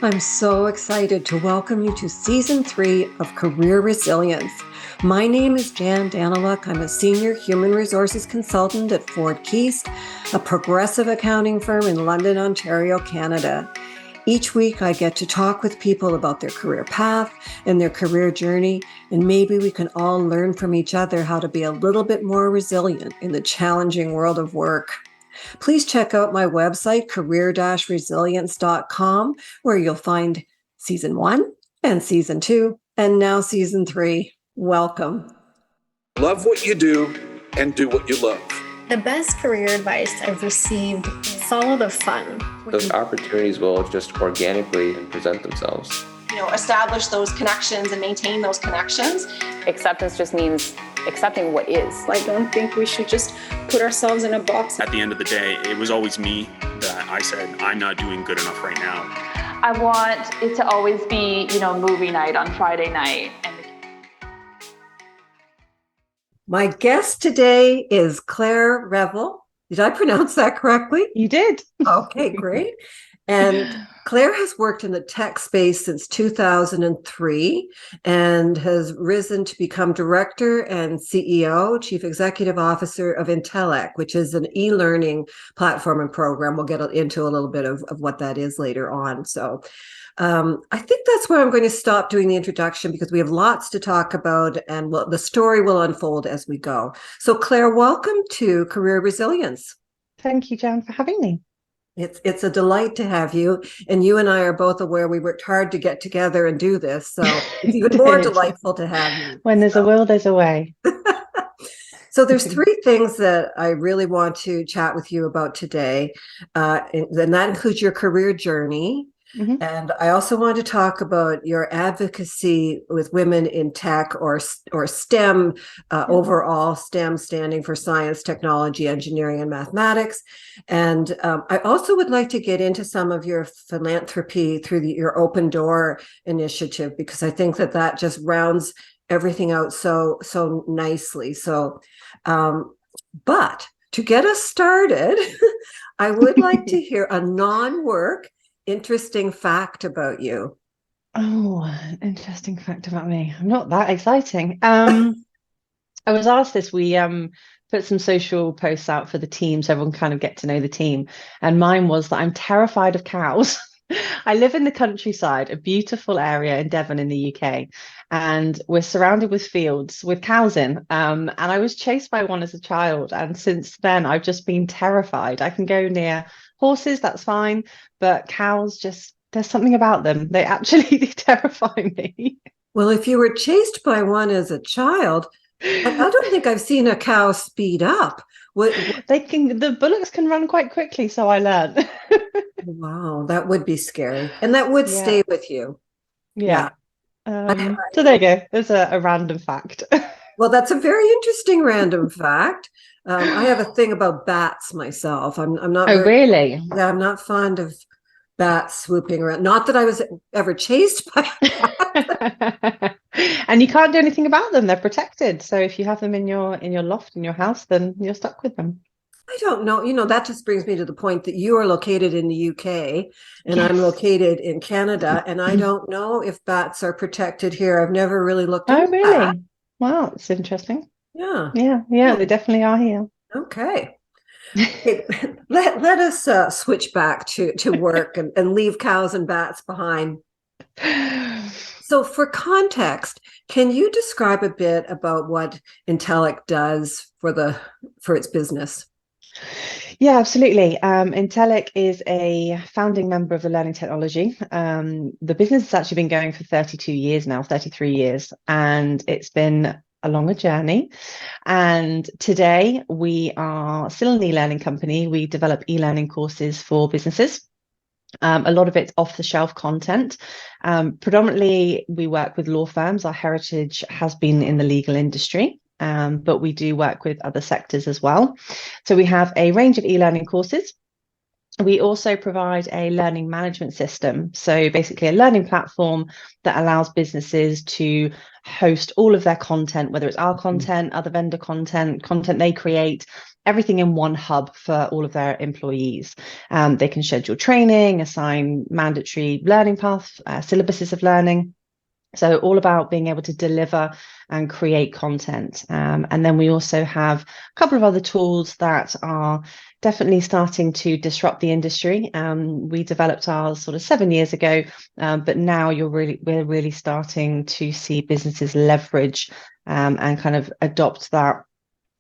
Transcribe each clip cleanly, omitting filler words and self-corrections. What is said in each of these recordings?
I'm so excited to welcome you to Season 3 of Career Resilience. My name is Jan Daniluk. I'm a Senior Human Resources Consultant at Ford Keast, a progressive accounting firm in London, Ontario, Canada. Each week, I get to talk with people about their career path and their career journey, and maybe we can all learn from each other how to be a little bit more resilient in the challenging world of work. Please check out my website, career-resilience.com, where you'll find Season 1 and Season 2, and now Season 3. Welcome. Love what you do and do what you love. The best career advice I've received, follow the fun. Those opportunities will just organically present themselves. Establish those connections and maintain those connections. Acceptance just means accepting what is. I don't think we should just put ourselves in a box. At the end of the day, it was always me that I said, I'm not doing good enough right now. I want it to always be, movie night on Friday night. My guest today is Claire Revell. Did I pronounce that correctly? You did. Okay, great. And Claire has worked in the tech space since 2003 and has risen to become Director and CEO, Chief Executive Officer of Intellek, which is an e-learning platform and program. We'll get into a little bit of what that is later on. So I think that's where I'm going to stop doing the introduction because we have lots to talk about and the story will unfold as we go. So Claire, welcome to Career Resilience. Thank you, Jan, for having me. It's a delight to have you. And you and I are both aware we worked hard to get together and do this. So it's even more delightful to have you. When there's a will, there's a way. So there's three things that I really want to chat with you about today. And that includes your career journey. Mm-hmm. And I also want to talk about your advocacy with women in tech or STEM, overall STEM standing for science, technology, engineering, and mathematics. And I also would like to get into some of your philanthropy through your Open Door initiative, because I think that just rounds everything out so nicely. So, but to get us started, I would like to hear a non-work interesting fact about you. Oh, interesting fact about me. I'm not that exciting. I was asked this. We put some social posts out for the team so everyone kind of get to know the team. And mine was that I'm terrified of cows. I live in the countryside, a beautiful area in Devon in the UK, and we're surrounded with fields with cows in. And I was chased by one as a child. And since then, I've just been terrified. I can go near horses, that's fine. But cows, there's something about them. They actually terrify me. Well, if you were chased by one as a child, I don't think I've seen a cow speed up. The bullocks can run quite quickly, so I learned. Wow, that would be scary. And that would stay with you. Yeah. So there you go. There's a random fact. Well, that's a very interesting random fact. I have a thing about bats myself. I'm not. Oh, really? Yeah, I'm not fond of bats swooping around. Not that I was ever chased by bats. And you can't do anything about them. They're protected. So if you have them in your loft in your house, then you're stuck with them. I don't know. That just brings me to the point that you are located in the UK and I'm located in Canada, and I don't know if bats are protected here. I've never really looked into really? that. Wow, it's interesting. Yeah, they definitely are here. Okay. Let us switch back to work and leave cows and bats behind. So for context, can you describe a bit about what Intellek does for its business? Yeah, absolutely. Intellek is a founding member of the Learning Technology. The business has actually been going for 32 years now, 33 years, and it's been a longer journey. And today we are still an e-learning company. We develop e-learning courses for businesses. A lot of it's off-the-shelf content. Predominantly, we work with law firms. Our heritage has been in the legal industry, but we do work with other sectors as well. So we have a range of e-learning courses. We also provide a learning management system. So basically a learning platform that allows businesses to host all of their content, whether it's our content, other vendor content they create, everything in one hub for all of their employees. They can schedule training, assign mandatory learning paths, syllabuses of learning. So all about being able to deliver and create content. And then we also have a couple of other tools that are definitely starting to disrupt the industry. We developed ours sort of 7 years ago, but now we're really starting to see businesses leverage and kind of adopt that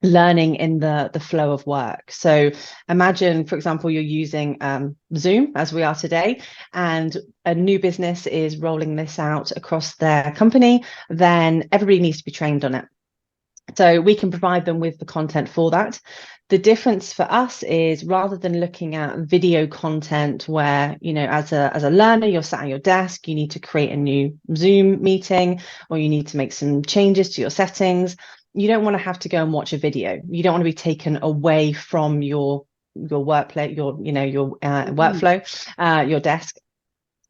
learning in the flow of work. So imagine, for example, you're using Zoom as we are today, and a new business is rolling this out across their company, then everybody needs to be trained on it. So we can provide them with the content for that. The difference for us is, rather than looking at video content where, you know, as a learner, you're sat at your desk, you need to create a new Zoom meeting, or you need to make some changes to your settings. You don't want to have to go and watch a video. You don't want to be taken away from your workplace, your workflow, your desk,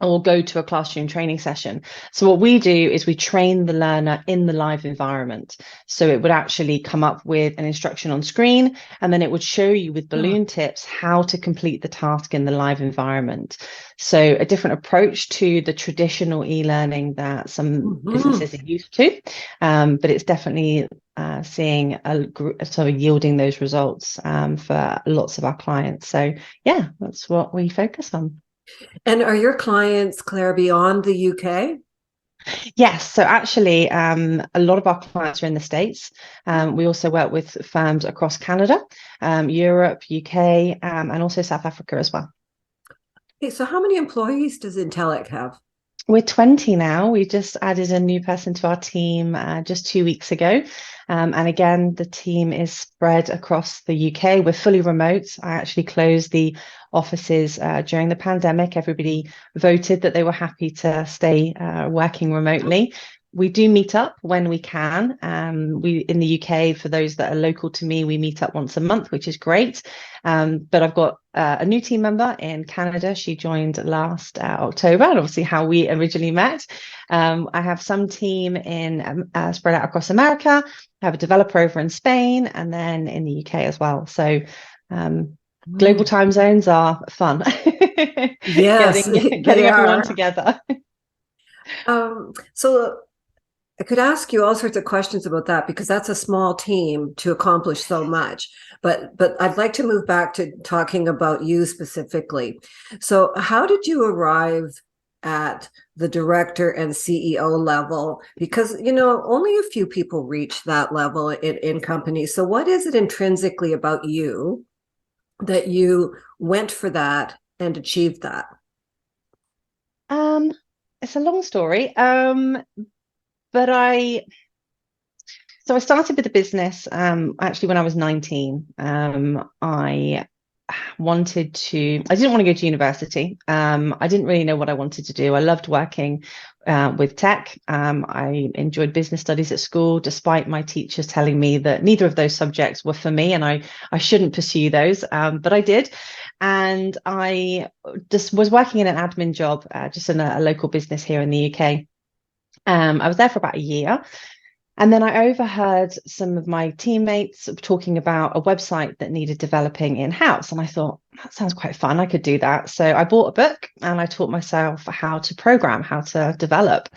or go to a classroom training session. So what we do is we train the learner in the live environment. So it would actually come up with an instruction on screen, and then it would show you with balloon tips how to complete the task in the live environment. So a different approach to the traditional e-learning that some businesses are used to, but it's definitely seeing sort of yielding those results for lots of our clients. So yeah, that's what we focus on. And are your clients, Claire, beyond the UK? Yes, so actually a lot of our clients are in the States. We also work with firms across Canada, Europe, UK, and also South Africa as well. Okay, so how many employees does Intellek have? We're 20 now. We just added a new person to our team just 2 weeks ago. And again, the team is spread across the UK. We're fully remote. I actually closed the offices during the pandemic. Everybody voted that they were happy to stay working remotely. We do meet up when we can. We in the UK, for those that are local to me, we meet up once a month, which is great. But I've got a new team member in Canada. She joined last October, and obviously how we originally met. I have some team in spread out across America. I have a developer over in Spain, and then in the UK as well. So global time zones are fun. Yes, getting everyone together. So I could ask you all sorts of questions about that, because that's a small team to accomplish so much. But I'd like to move back to talking about you specifically. So how did you arrive at the director and CEO level? Because, you know, only a few people reach that level in companies. So what is it intrinsically about you that you went for that and achieved that? It's a long story. But I started with the business actually when I was 19. I didn't want to go to university. I didn't really know what I wanted to do. I loved working with tech. I enjoyed business studies at school, despite my teachers telling me that neither of those subjects were for me and I shouldn't pursue those, but I did. And I just was working in an admin job just in a local business here in the UK. I was there for about a year, and then I overheard some of my teammates talking about a website that needed developing in-house, and I thought, that sounds quite fun, I could do that. So I bought a book and I taught myself how to program, how to develop,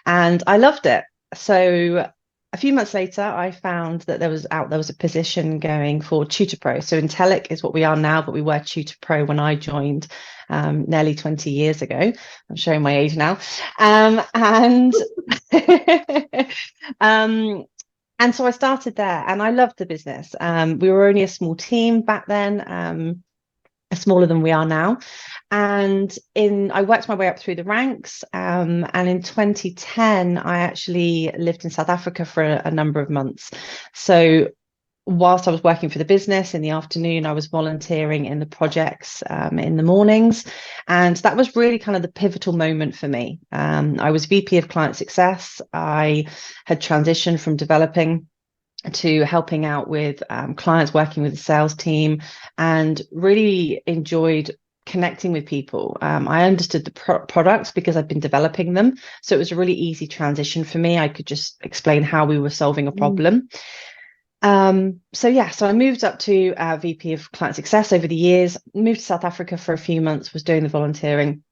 and I loved it. So a few months later, I found that there was a position going for Tutor Pro. So Intellek is what we are now, but we were Tutor Pro when I joined nearly 20 years ago. I'm showing my age now. And so I started there, and I loved the business. We were only a small team back then, smaller than we are now. And I worked my way up through the ranks. And in 2010, I actually lived in South Africa for a number of months. So whilst I was working for the business in the afternoon, I was volunteering in the projects in the mornings. And that was really kind of the pivotal moment for me. I was VP of Client Success. I had transitioned from developing to helping out with clients, working with the sales team, and really enjoyed connecting with people. I understood the products because I've been developing them. So it was a really easy transition for me. I could just explain how we were solving a problem. So I moved up to VP of Client Success over the years, moved to South Africa for a few months, was doing the volunteering.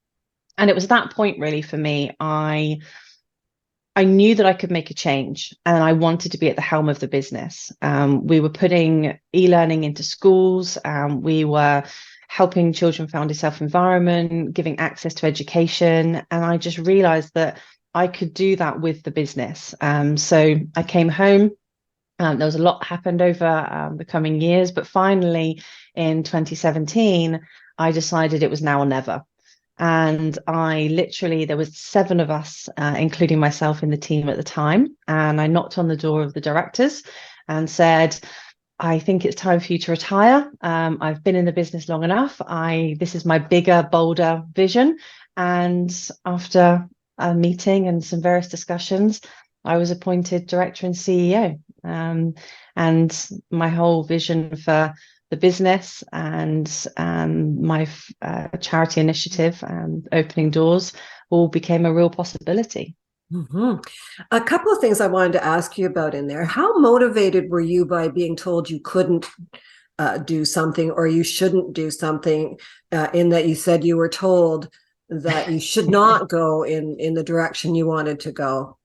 And it was that point really for me, I knew that I could make a change and I wanted to be at the helm of the business. We were putting e-learning into schools. We were helping children find a self-environment, giving access to education. And I just realized that I could do that with the business. So I came home. There was a lot happened over the coming years, but finally in 2017, I decided it was now or never. And there was 7 of us, including myself in the team at the time. And I knocked on the door of the directors and said, I think it's time for you to retire. I've been in the business long enough. This is my bigger, bolder vision. And after a meeting and some various discussions, I was appointed director and CEO. And my whole vision for the business and my charity initiative and opening doors all became a real possibility. Mm-hmm. A couple of things I wanted to ask you about in there. How motivated were you by being told you couldn't do something or you shouldn't do something, in that you said you were told that you should not go in the direction you wanted to go?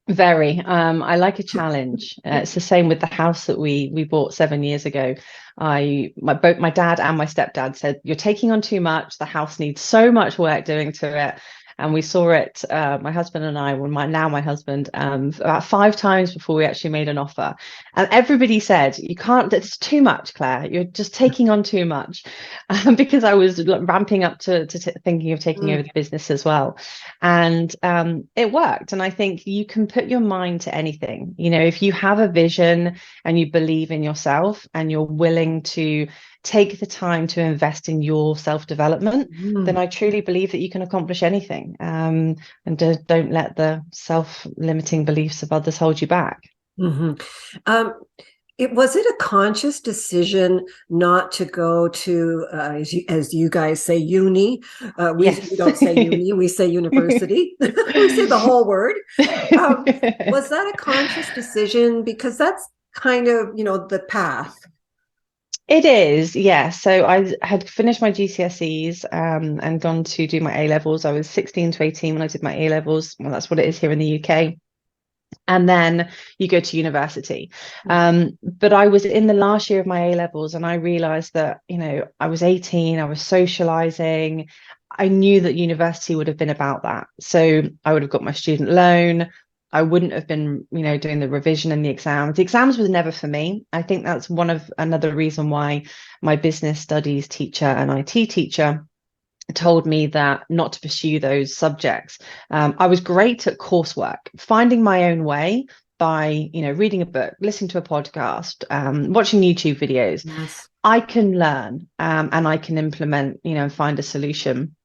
Very. I like a challenge. It's the same with the house that we bought 7 years ago. Both my dad and my stepdad said, you're taking on too much. The house needs so much work doing to it. And we saw it, my husband and I, my husband, about 5 times before we actually made an offer. And everybody said, you can't, it's too much, Claire. You're just taking on too much. Because I was ramping up to thinking of taking over the business as well. And it worked. And I think you can put your mind to anything. You know, if you have a vision and you believe in yourself and you're willing to take the time to invest in your self-development, then I truly believe that you can accomplish anything. And don't let the self-limiting beliefs of others hold you back. Mm-hmm. Was it a conscious decision not to go to, as you guys say, uni? We don't say uni, we say university. We say the whole word. Was that a conscious decision? Because that's kind of, the path. It is, yeah. So I had finished my GCSEs and gone to do my A-levels. I was 16 to 18 when I did my A-levels. Well, that's what it is here in the UK. And then you go to university. But I was in the last year of my A-levels and I realized that, I was 18, I was socializing. I knew that university would have been about that. So I would have got my student loan. I wouldn't have been, doing the revision and the exams. The exams was never for me. I think that's another reason why my business studies teacher and IT teacher told me that not to pursue those subjects. I was great at coursework, finding my own way by, reading a book, listening to a podcast, watching YouTube videos. Yes. I can learn and I can implement, and find a solution.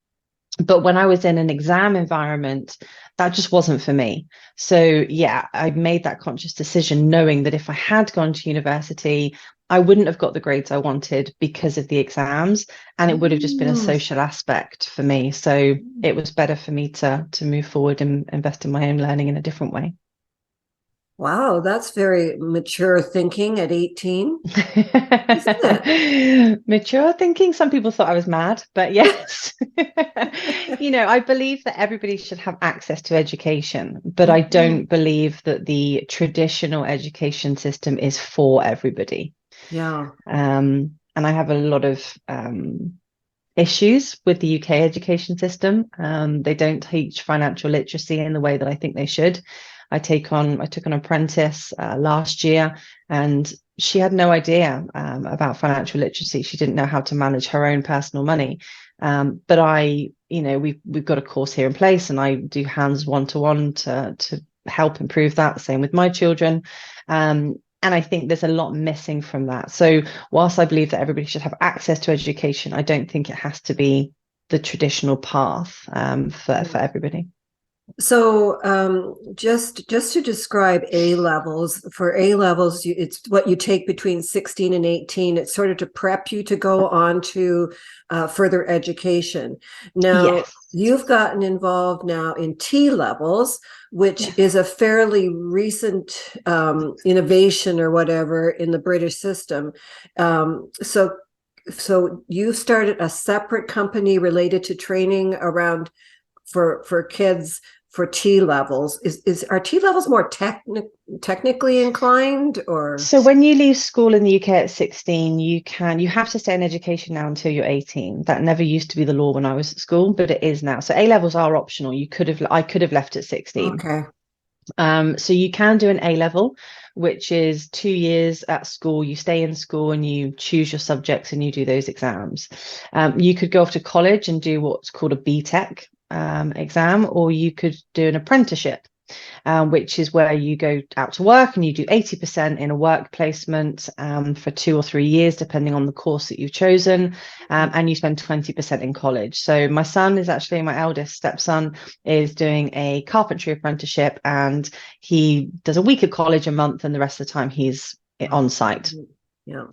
But when I was in an exam environment, that just wasn't for me. So yeah, I made that conscious decision knowing that if I had gone to university, I wouldn't have got the grades I wanted because of the exams, and it would have just been a social aspect for me. So it was better for me to move forward and invest in my own learning in a different way. Wow, that's very mature thinking at 18. Isn't it? Mature thinking. Some people thought I was mad, but yes. I believe that everybody should have access to education, but I don't believe that the traditional education system is for everybody. Yeah. And I have a lot of issues with the UK education system. They don't teach financial literacy in the way that I think they should. I took on an apprentice last year, and she had no idea about financial literacy. She didn't know how to manage her own personal money. But we've got a course here in place, and I do hands one-to-one to help improve that. Same with my children. And I think there's a lot missing from that. So whilst I believe that everybody should have access to education, I don't think it has to be the traditional path for everybody. So just to describe A levels, for A levels, it's what you take between 16 and 18. It's sort of to prep you to go on to further education. Now, Yes. you've gotten involved now in T levels, which Yes. is a fairly recent innovation or whatever in the British system. So you started a separate company related to training around for kids for T levels. Are T levels more technically inclined, or? So when you leave school in the UK at 16, you have to stay in education now until you're 18. That never used to be the law when I was at school, but it is now. So A levels are optional. I could have left at 16. Okay. So you can do an A level, which is 2 years at school. You stay in school and you choose your subjects and you do those exams. You could go off to college and do what's called a BTEC exam, or you could do an apprenticeship, which is where you go out to work and you do 80% in a work placement for 2 or 3 years, depending on the course that you've chosen, and you spend 20% in college. So my son is actually, my eldest stepson is doing a carpentry apprenticeship, and he does a week of college a month, and the rest of the time he's on site. Yeah.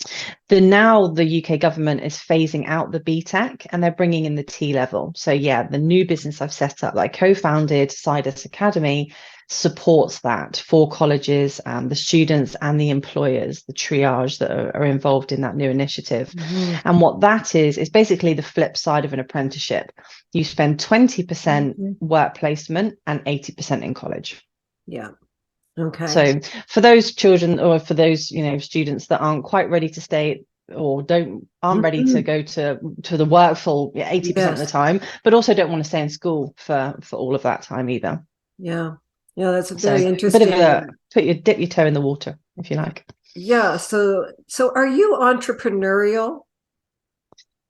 Now the UK government is phasing out the BTEC and they're bringing in the T level. So yeah, the new business I've set up, like co-founded Sidus Academy, supports that for colleges, the students and the employers, the triage that are involved in that new initiative. And what that is basically the flip side of an apprenticeship. You spend 20% work placement and 80% in college. Yeah. Okay. So for those children, or for those students that aren't quite ready to stay or aren't ready to go to the work full 80% of the time, but also don't want to stay in school for all of that time either. Yeah, that's very interesting. interesting. A bit of dip your toe in the water, if you like. Yeah. So are you entrepreneurial?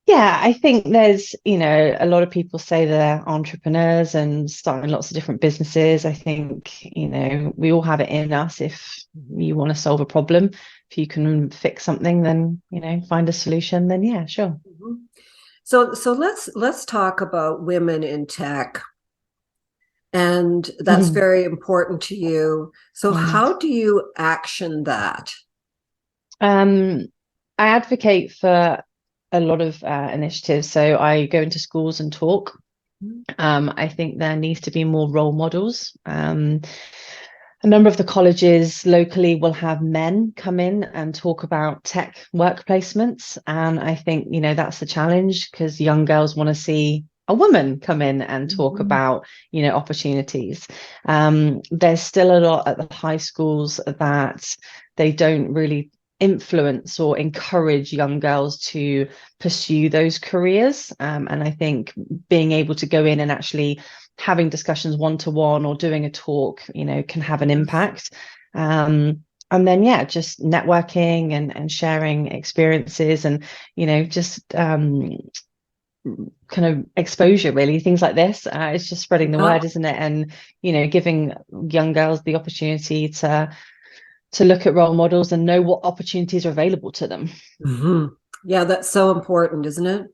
Yeah, I think there's, a lot of people say they're entrepreneurs and starting lots of different businesses. I think, we all have it in us. If you want to solve a problem, if you can fix something, then, find a solution, then yeah, sure. So let's talk about women in tech. And that's very important to you. So how do you action that? I advocate for a lot of initiatives. So I go into schools and talk. I think there needs to be more role models. A number of the colleges locally will have men come in and talk about tech work placements. And I think, that's the challenge, because young girls want to see a woman come in and talk about, opportunities. There's still a lot at the high schools that they don't really influence or encourage young girls to pursue those careers. And I think being able to go in and actually having discussions one-to-one or doing a talk, can have an impact. And then, just networking and sharing experiences and, just kind of exposure, really, things like this. It's just spreading the word, isn't it? And, giving young girls the opportunity to look at role models and know what opportunities are available to them. Yeah, that's so important, isn't it?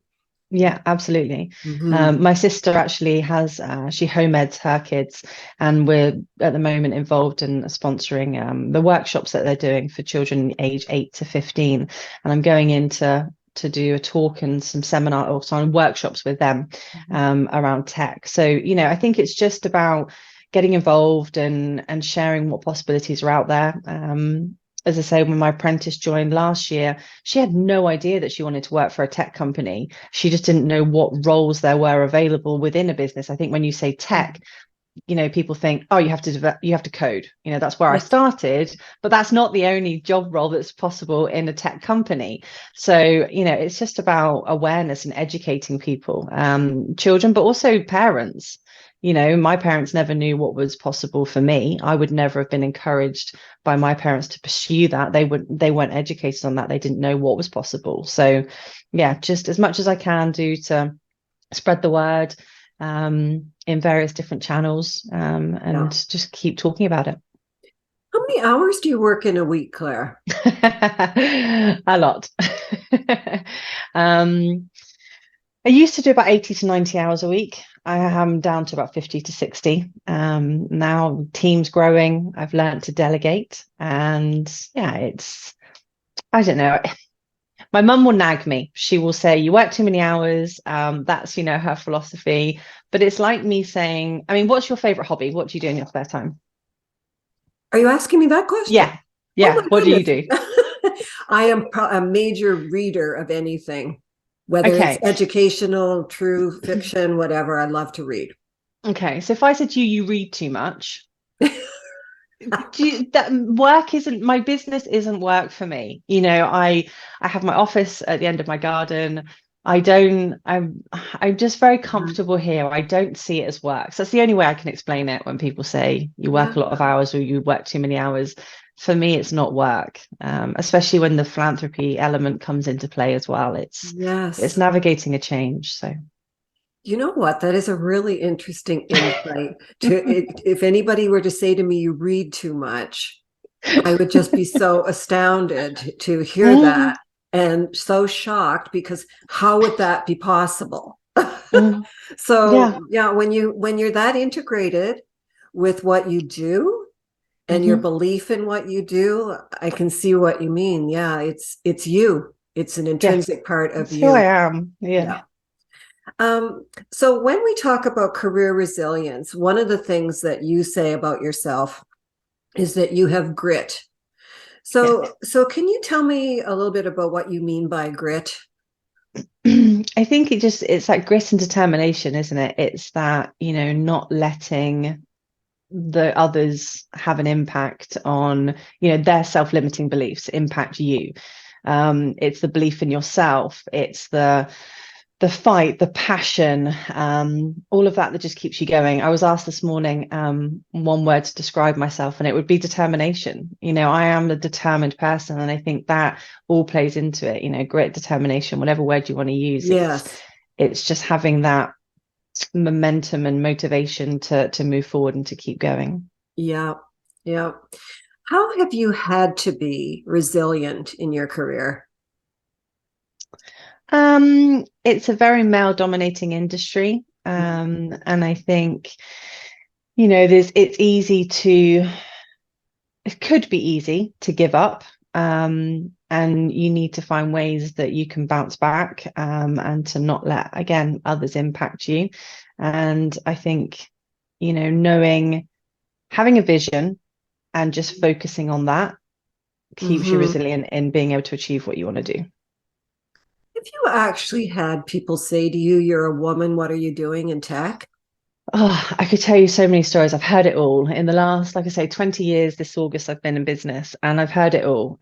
Yeah, absolutely. My sister actually has, she home eds her kids, and we're at the moment involved in sponsoring the workshops that they're doing for children age 8 to 15. And I'm going in to do a talk and some seminar or some workshops with them around tech. So, I think it's just about getting involved and sharing what possibilities are out there. As I say, when my apprentice joined last year, she had no idea that she wanted to work for a tech company. She just didn't know what roles there were available within a business. I think when you say tech, people think, oh, you have to code. That's where I started, but that's not the only job role that's possible in a tech company. So, it's just about awareness and educating people, children, but also parents. My parents never knew what was possible for me. I would never have been encouraged by my parents to pursue that. They weren't educated on that. They didn't know what was possible. So yeah, just as much as I can do to spread the word in various different channels, and just keep talking about it. How many hours do you work in a week, Claire? A lot. I used to do about 80 to 90 hours a week. I am down to about 50 to 60. Now team's growing. I've learned to delegate. And yeah, I don't know. My mum will nag me. She will say, you work too many hours. That's, her philosophy. But it's like me saying, I mean, what's your favorite hobby? What do you do in your spare time? Are you asking me that question? Yeah. Yeah. Oh, What do you do? I am a major reader of anything, whether it's educational, true fiction, whatever. I love to read. Okay. So if I said to you, you read too much, my business isn't work for me. I have my office at the end of my garden. I'm just very comfortable here. I don't see it as work. So that's the only way I can explain it when people say you work a lot of hours or you work too many hours. For me, it's not work, especially when the philanthropy element comes into play as well. It's navigating a change. So you know what? That is a really interesting insight. If anybody were to say to me, you read too much, I would just be so astounded to hear that and so shocked, because how would that be possible? So yeah, when you're that integrated with what you do and your belief in what you do, I can see what you mean. Yeah, it's you. It's an intrinsic part of you. Who I am. Yeah. So when we talk about career resilience, one of the things that you say about yourself is that you have grit. So can you tell me a little bit about what you mean by grit? I think it's like grit and determination, isn't it? It's that, not letting the others have an impact on, their self-limiting beliefs impact you. It's the belief in yourself. It's the fight, the passion, all of that just keeps you going. I was asked this morning one word to describe myself, and it would be determination. I am a determined person, and I think that all plays into it. Grit, determination, whatever word you want to use. Yes. It's just having that momentum and motivation to move forward and to keep going. Yeah. How have you had to be resilient in your career? It's a very male dominating industry. And I think, it could be easy to give up. And you need to find ways that you can bounce back, and to not let, again, others impact you. And I think, having a vision and just focusing on that keeps you resilient in being able to achieve what you want to do. Have you actually had people say to you, you're a woman, what are you doing in tech? Oh, I could tell you so many stories. I've heard it all in the last, like I say, 20 years. This August, I've been in business, and I've heard it all.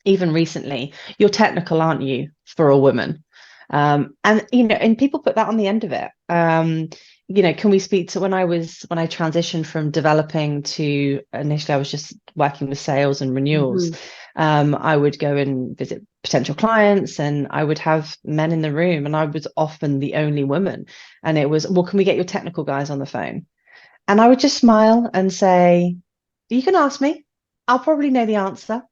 Even recently, you're technical, aren't you, for a woman? And people put that on the end of it. Can we speak to when I transitioned from developing to, initially I was just working with sales and renewals. I would go and visit potential clients, and I would have men in the room, and I was often the only woman. And it was, well, can we get your technical guys on the phone? And I would just smile and say, you can ask me, I'll probably know the answer.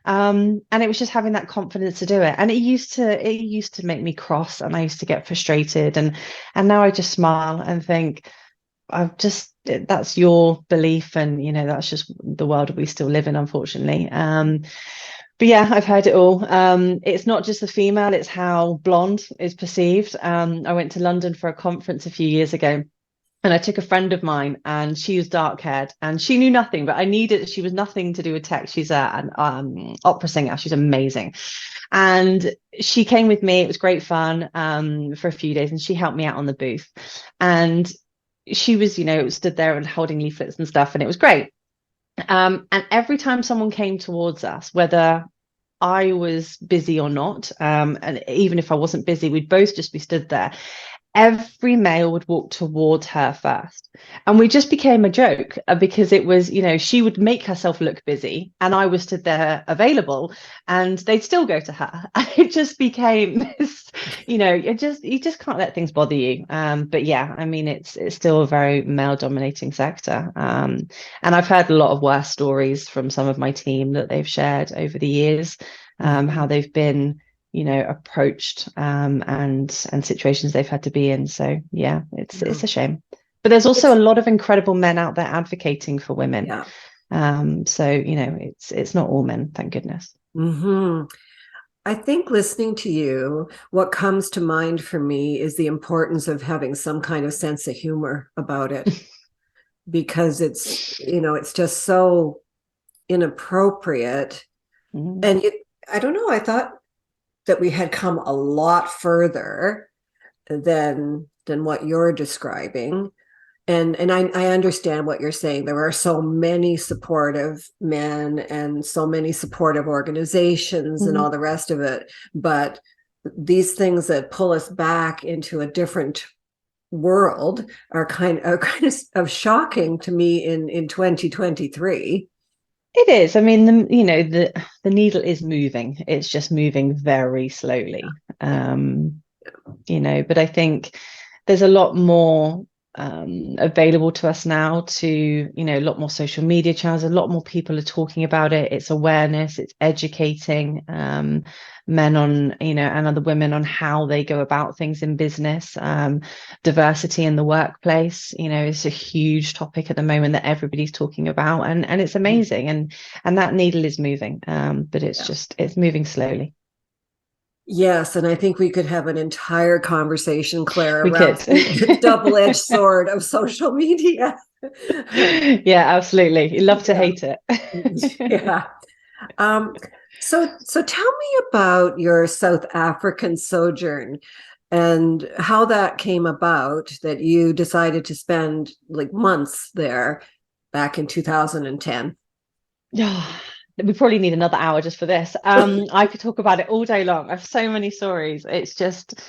And it was just having that confidence to do it. And it used to make me cross, and I used to get frustrated, and now I just smile and think, that's your belief, and that's just the world we still live in, unfortunately. But yeah, I've heard it all. It's not just the female, it's how blonde is perceived. I went to London for a conference a few years ago, and I took a friend of mine, and she was dark haired, and she knew nothing, but she was nothing to do with tech. She's an opera singer. She's amazing. And she came with me. It was great fun for a few days, and she helped me out on the booth. And she was, stood there and holding leaflets and stuff, and it was great. And every time someone came towards us, whether I was busy or not, and even if I wasn't busy, we'd both just be stood there. Every male would walk towards her first, and we just became a joke, because it was, she would make herself look busy, and I was stood there available, and they'd still go to her. And it just became this, you just can't let things bother you. But yeah, I mean, it's still a very male dominating sector. And I've heard a lot of worse stories from some of my team that they've shared over the years, how they've been approached and situations they've had to be in. So yeah, it's a shame. But there's also a lot of incredible men out there advocating for women. Yeah. So it's not all men, thank goodness. Mm-hmm. I think listening to you, what comes to mind for me is the importance of having some kind of sense of humor about it, because it's just so inappropriate. And I don't know, I thought that we had come a lot further than what you're describing. And I understand what you're saying. There are so many supportive men and so many supportive organizations and all the rest of it. But these things that pull us back into a different world are kind of shocking to me in 2023. It is. I mean, the needle is moving. It's just moving very slowly. But I think there's a lot more available to us now, to a lot more social media channels. A lot more people are talking about it. It's awareness, it's educating men on and other women on how they go about things in business. Diversity in the workplace is a huge topic at the moment that everybody's talking about, and it's amazing, and that needle is moving, but it's moving slowly. Yes, and I think we could have an entire conversation, Claire, We around could. the double-edged sword of social media. Yeah, absolutely. You love to hate it. Yeah. So tell me about your South African sojourn and how that came about, that you decided to spend like months there back in 2010. We probably need another hour just for this. I could talk about it all day long. I have so many stories. It's just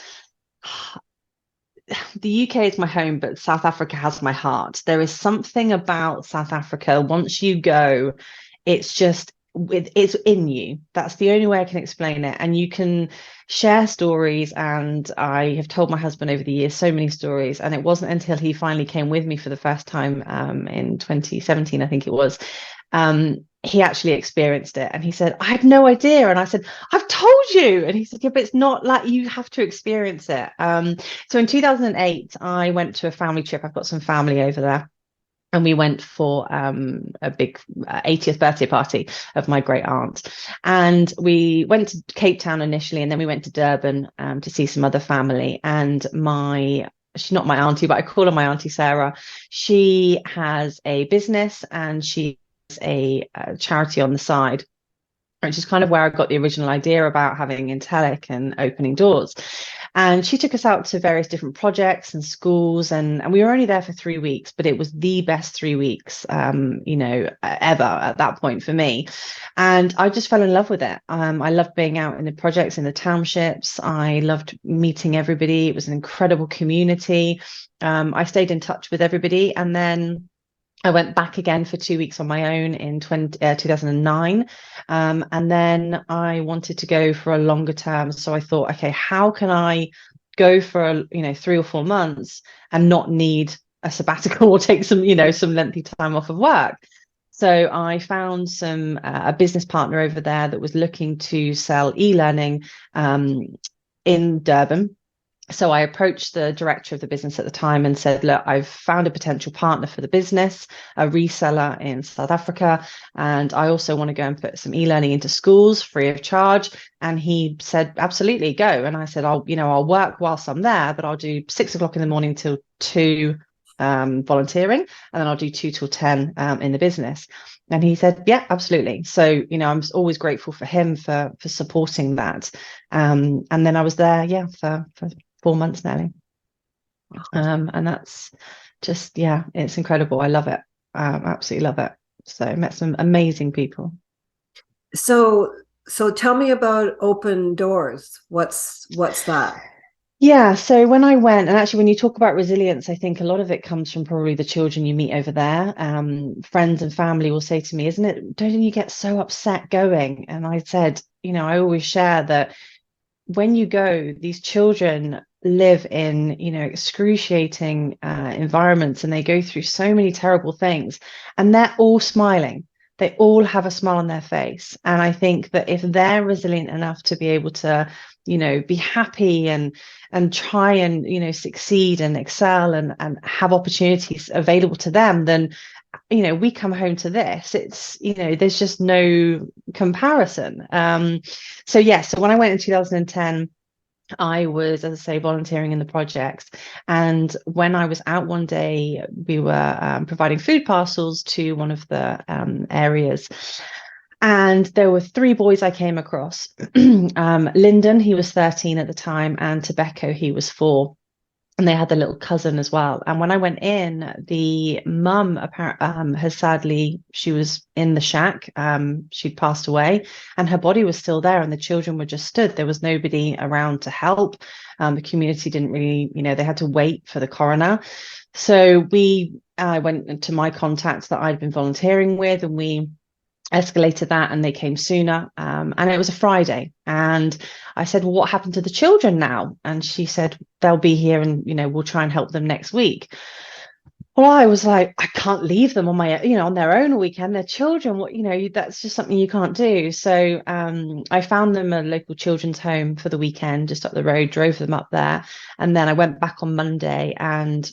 the UK is my home, but South Africa has my heart. There is something about South Africa. Once you go, it's just it's in you. That's the only way I can explain it. And you can share stories, and I have told my husband over the years so many stories, and it wasn't until he finally came with me for the first time in 2017, I think it was, he actually experienced it, and he said, I had no idea. And I said, I've told you. And he said, yeah, but it's not like, you have to experience it. So in 2008, I went to a family trip. I've got some family over there. And we went for a big 80th birthday party of my great aunt. And we went to Cape Town initially, and then we went to Durban to see some other family. And she's not my auntie, but I call her my Auntie Sarah. She has a business, and she has a charity on the side, which is kind of where I got the original idea about having Intellek and opening doors. And she took us out to various different projects and schools, and we were only there for 3 weeks, but it was the best 3 weeks, ever at that point for me. And I just fell in love with it. I loved being out in the projects, in the townships. I loved meeting everybody. It was an incredible community. I stayed in touch with everybody, and then I went back again for 2 weeks on my own in 2009. And then I wanted to go for a longer term. So I thought, okay, how can I go for 3 or 4 months and not need a sabbatical or take some lengthy time off of work? So I found a business partner over there that was looking to sell e-learning in Durban. So I approached the director of the business at the time and said, look, I've found a potential partner for the business, a reseller in South Africa, and I also want to go and put some e-learning into schools free of charge. And he said, absolutely, go. And I said, I'll work whilst I'm there, but I'll do 6 o'clock in the morning till 2 volunteering, and then I'll do 2 till 10 in the business. And he said, yeah, absolutely. So, I'm always grateful for him for supporting that. And then I was there, for 4 months nearly. And that's just, it's incredible. I love it. Absolutely love it. So I met some amazing people. So tell me about Open Doors. What's that? Yeah, so when I went, and actually when you talk about resilience, I think a lot of it comes from probably the children you meet over there. Friends and family will say to me, don't you get so upset going? And I said, I always share that when you go, these children live in, excruciating environments, and they go through so many terrible things, and they're all smiling. They all have a smile on their face. And I think that if they're resilient enough to be able to be happy and try and succeed and excel and have opportunities available to them, then we come home to this. It's there's just no comparison. So when I went in 2010, I was, as I say, volunteering in the projects. And when I was out one day, we were providing food parcels to one of the areas. And there were 3 boys I came across. Lyndon, he was 13 at the time, and Tobacco, he was 4. And they had the little cousin as well. And when I went in, the mum has sadly, she was in the shack. She'd passed away and her body was still there, and the children were just stood. There was nobody around to help. The community didn't really, they had to wait for the coroner. So I went to my contacts that I'd been volunteering with, and we escalated that, and they came sooner, and it was a Friday, and I said, well, what happened to the children now? And she said, they'll be here, and we'll try and help them next week. Well, I was like, I can't leave them on on their own a weekend. They're children. What, that's just something you can't do. So I found them a local children's home for the weekend just up the road, drove them up there, and then I went back on Monday, and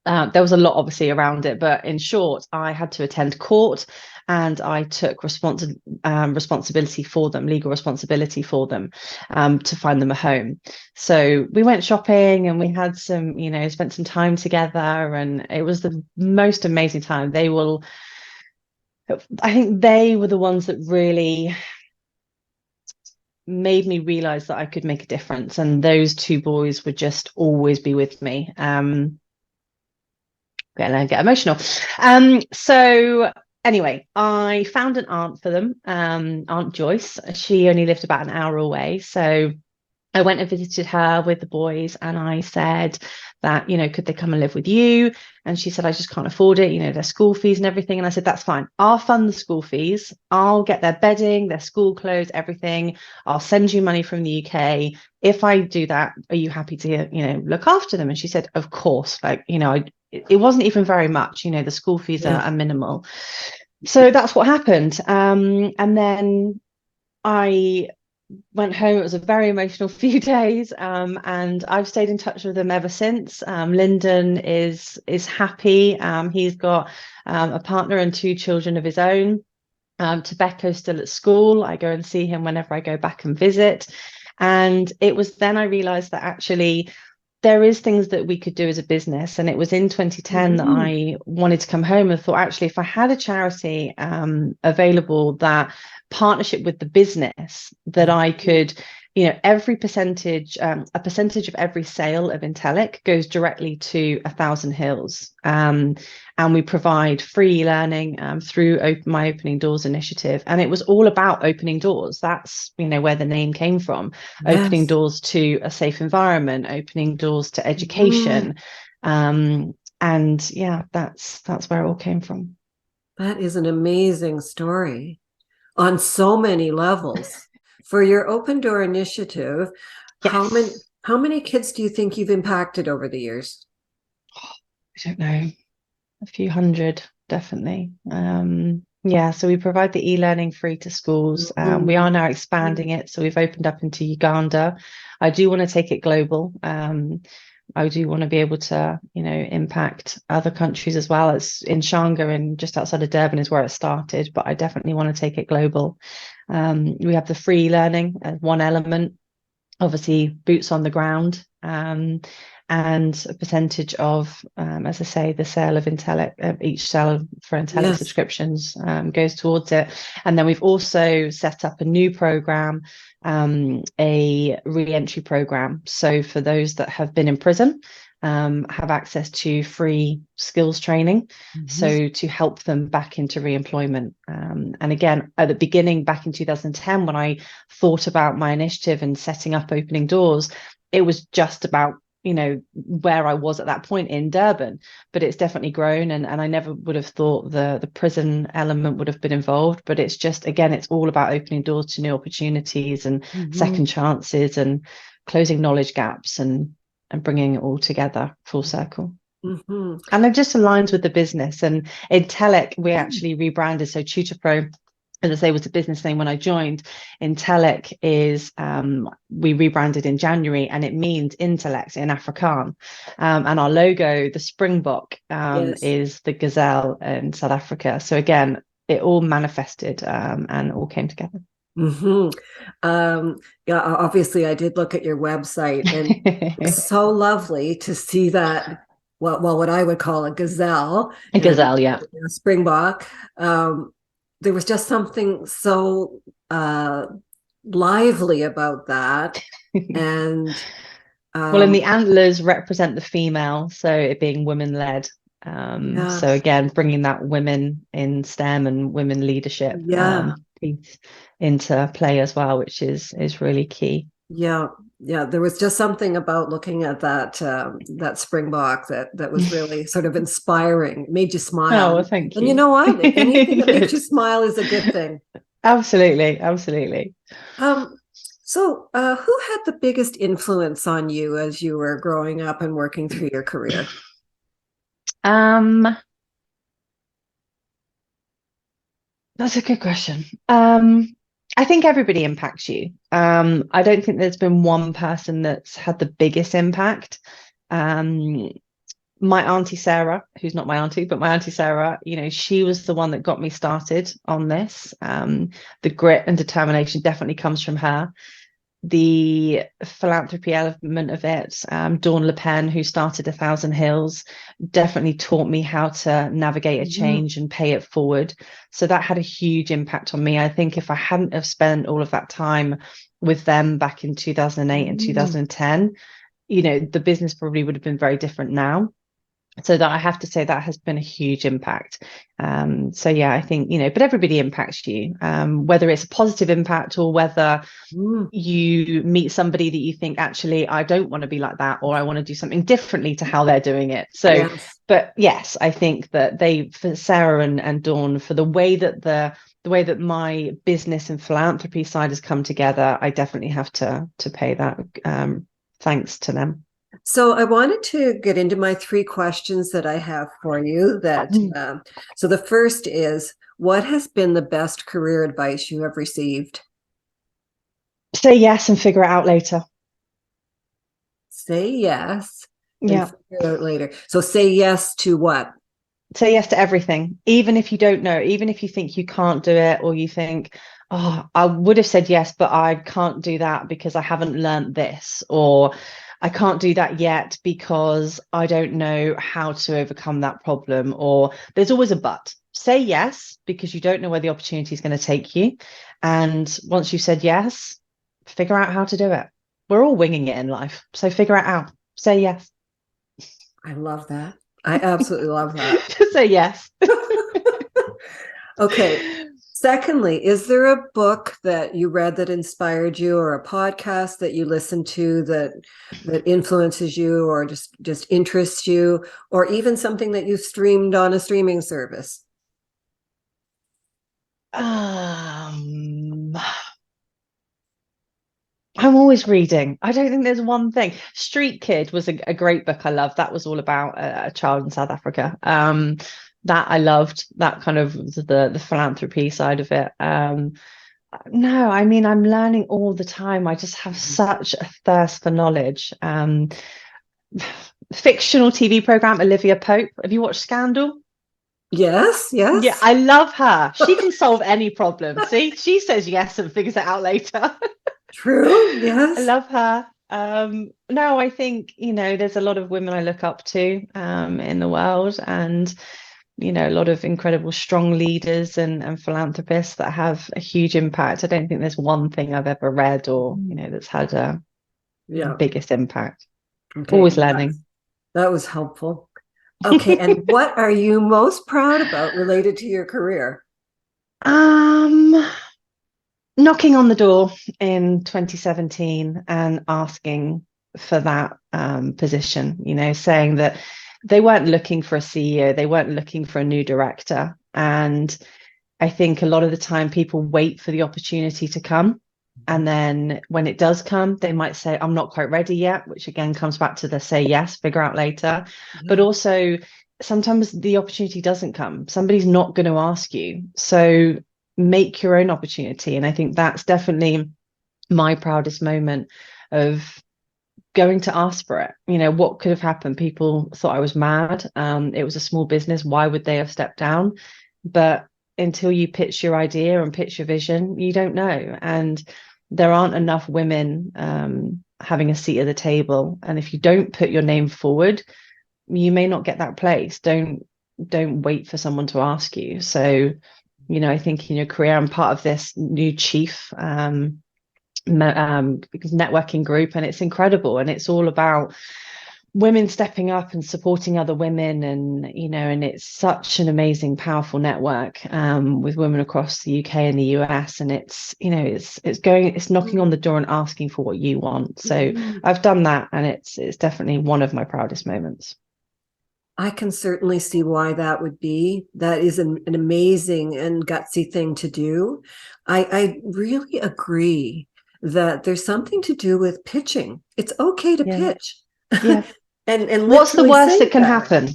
there was a lot obviously around it, but in short, I had to attend court, and I took responsibility for them, legal responsibility for them, to find them a home. So we went shopping, and we had some, spent some time together, and it was the most amazing time. I think they were the ones that really made me realize that I could make a difference, and those 2 boys would just always be with me. Get emotional. So anyway, I found an aunt for them, Aunt Joyce. She only lived about an hour away. So I went and visited her with the boys, and I said that, could they come and live with you? And she said, I just can't afford it, their school fees and everything. And I said, that's fine. I'll fund the school fees. I'll get their bedding, their school clothes, everything. I'll send you money from the UK. If I do that, are you happy to, look after them? And she said, of course. It wasn't even very much, the school fees are minimal. So that's what happened. And then I went home. It was a very emotional few days, and I've stayed in touch with them ever since. Lyndon is happy. He's got a partner and 2 children of his own. Tobacco's still at school. I go and see him whenever I go back and visit. And it was then I realized that actually there is things that we could do as a business. And it was in 2010 that I wanted to come home and thought, actually, if I had a charity available, that partnership with the business, that I could, every percentage, a percentage of every sale of Intellek goes directly to 1,000 Hills. And we provide free learning through my Opening Doors initiative. And it was all about opening doors. That's, where the name came from. Yes. Opening doors to a safe environment, opening doors to education. And that's where it all came from. That is an amazing story on so many levels. For your Open Door initiative, yes. How many kids do you think you've impacted over the years? I don't know. A few hundred, definitely. So we provide the e-learning free to schools. We are now expanding it. So we've opened up into Uganda. I do want to take it global. I do want to be able to, impact other countries as well. It's in Shanga, and just outside of Durban is where it started, but I definitely want to take it global. We have the free learning as one element, obviously boots on the ground, and a percentage of, as I say, the sale of Intellek, each sale for Intellek subscriptions goes towards it. And then we've also set up a new program, a re-entry program. So for those that have been in prison, have access to free skills training, so to help them back into re-employment. And again, at the beginning, back in 2010, when I thought about my initiative and setting up Opening Doors, it was just about where I was at that point in Durban, but it's definitely grown, and I never would have thought the prison element would have been involved. But it's just, again, it's all about opening doors to new opportunities and second chances and closing knowledge gaps and bringing it all together full circle. And it just aligns with the business. And Intellek, we actually rebranded, so Tutor Pro as I say, was a business name when I joined. Intellek is, we rebranded in January, and it means intellect in Afrikaans. And our logo, the Springbok, is the gazelle in South Africa. So again, it all manifested and all came together. Yeah, obviously I did look at your website, and it's so lovely to see that, well, what I would call a gazelle. A gazelle, yeah. A springbok. There was just something so lively about that. And well, and the antlers represent the female, so it being women-led. So again, bringing that women in STEM and women leadership piece into play as well, which is really key. Yeah, there was just something about looking at that springbok that was really sort of inspiring. It made you smile. Oh, well, thank you. And you know what? Anything that makes you smile is a good thing. Absolutely. So who had the biggest influence on you as you were growing up and working through your career? That's a good question. I think everybody impacts you. I don't think there's been one person that's had the biggest impact. My auntie Sarah, who's not my auntie, but my auntie Sarah, she was the one that got me started on this. The grit and determination definitely comes from her. The philanthropy element of it, Dawn Le Pen, who started 1,000 Hills, definitely taught me how to navigate a change and pay it forward. So that had a huge impact on me. I think if I hadn't have spent all of that time with them back in 2008 and 2010, the business probably would have been very different now. So that I have to say that has been a huge impact. So yeah, I think, but everybody impacts you, whether it's a positive impact or whether you meet somebody that you think, actually, I don't want to be like that, or I want to do something differently to how they're doing it. So, but yes, I think that for Sarah and Dawn, for the way that my business and philanthropy side has come together, I definitely have to pay that thanks to them. So I wanted to get into my 3 questions that I have for you. So the first is, what has been the best career advice you have received? Say yes and figure it out later. Say yes. Yeah. And figure it out later. So say yes to what? Say yes to everything, even if you don't know, even if you think you can't do it, or you think, oh, I would have said yes, but I can't do that because I haven't learned this, or I can't do that yet because I don't know how to overcome that problem, or there's always a but. Say yes because you don't know where the opportunity is going to take you. And once you've said yes, figure out how to do it. We're all winging it in life. So figure it out. Say yes. I love that. I absolutely love that. Just say yes. Okay. Secondly, is there a book that you read that inspired you, or a podcast that you listened to that influences you, or just interests you, or even something that you streamed on a streaming service? I'm always reading. I don't think there's one thing. Street Kid was a great book I loved. That was all about a child in South Africa. That I loved, that kind of the philanthropy side of it. No, I mean, I'm learning all the time. I just have such a thirst for knowledge. Fictional TV program, Olivia Pope. Have you watched Scandal? Yes. Yeah, I love her. She can solve any problem. See, she says yes and figures it out later. True. Yes. I love her. No, I think, there's a lot of women I look up to in the world, and a lot of incredible strong leaders and philanthropists that have a huge impact. I don't think there's one thing I've ever read or that's had a biggest impact. Okay. Always learning. That was helpful. Okay. And what are you most proud about related to your career? Knocking on the door in 2017 and asking for that position, saying that they weren't looking for a CEO, they weren't looking for a new director. And I think a lot of the time people wait for the opportunity to come. And then when it does come, they might say, I'm not quite ready yet, which again comes back to the say yes, figure out later. But also sometimes the opportunity doesn't come. Somebody's not going to ask you. So make your own opportunity. And I think that's definitely my proudest moment of going to ask for it. What could have happened? People thought I was mad. It was a small business. Why would they have stepped down? But until you pitch your idea and pitch your vision, you don't know. And there aren't enough women having a seat at the table. And if you don't put your name forward, you may not get that place. Don't wait for someone to ask you. So, I think in your career, I'm part of this new chief networking group, and it's incredible. And it's all about women stepping up and supporting other women, and and it's such an amazing, powerful network with women across the UK and the US. And it's it's knocking on the door and asking for what you want. So I've done that, and it's definitely one of my proudest moments. I can certainly see why that would be. That is an amazing and gutsy thing to do. I really agree that there's something to do with pitching. It's okay to pitch. Yeah. and what's the worst that can happen?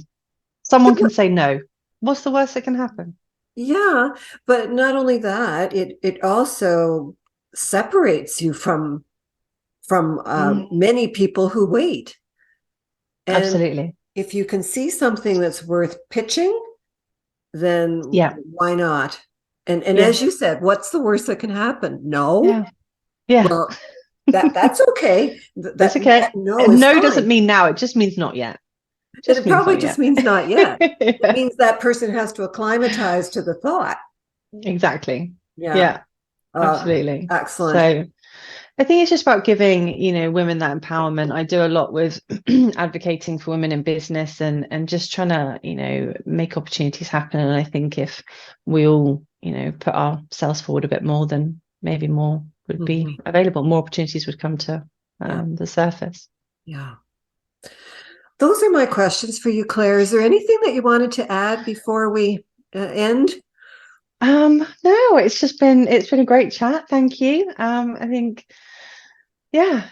Someone can say no. What's the worst that can happen? Yeah, but not only that, it also separates you from many people who wait. And absolutely. if you can see something that's worth pitching, then why not? And as you said, what's the worst that can happen? No. Yeah. Well, that's okay. That's okay. No doesn't mean now. It just means not yet. It probably just means not yet. It means that person has to acclimatize to the thought. Exactly. Yeah. Absolutely. Excellent. So I think it's just about giving, women that empowerment. I do a lot with advocating for women in business and just trying to, make opportunities happen. And I think if we all, put ourselves forward a bit more, then maybe more would be available. More opportunities would come to the surface. Yeah. Those are my questions for you, Claire. Is there anything that you wanted to add before we end? No, it's been a great chat. Thank you. I think, I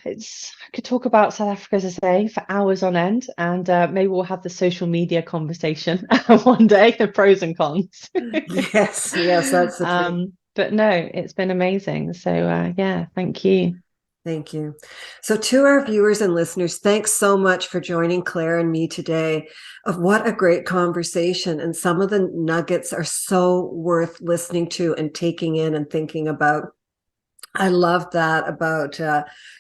could talk about South Africa, as I say, for hours on end, and maybe we'll have the social media conversation one day, the pros and cons. Yes, that's the truth. But no, it's been amazing. So thank you. Thank you. So to our viewers and listeners, thanks so much for joining Claire and me today. What a great conversation. And some of the nuggets are so worth listening to and taking in and thinking about. I love that about,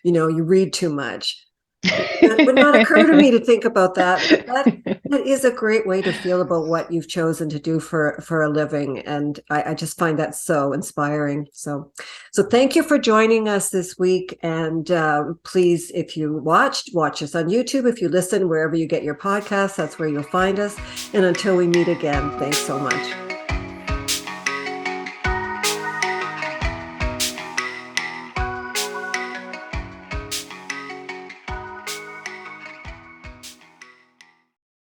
you read too much. It would not occur to me to think about that. That is a great way to feel about what you've chosen to do for a living. And I just find that so inspiring. So thank you for joining us this week. And please, if you watch us on YouTube. If you listen, wherever you get your podcasts, that's where you'll find us. And until we meet again, thanks so much.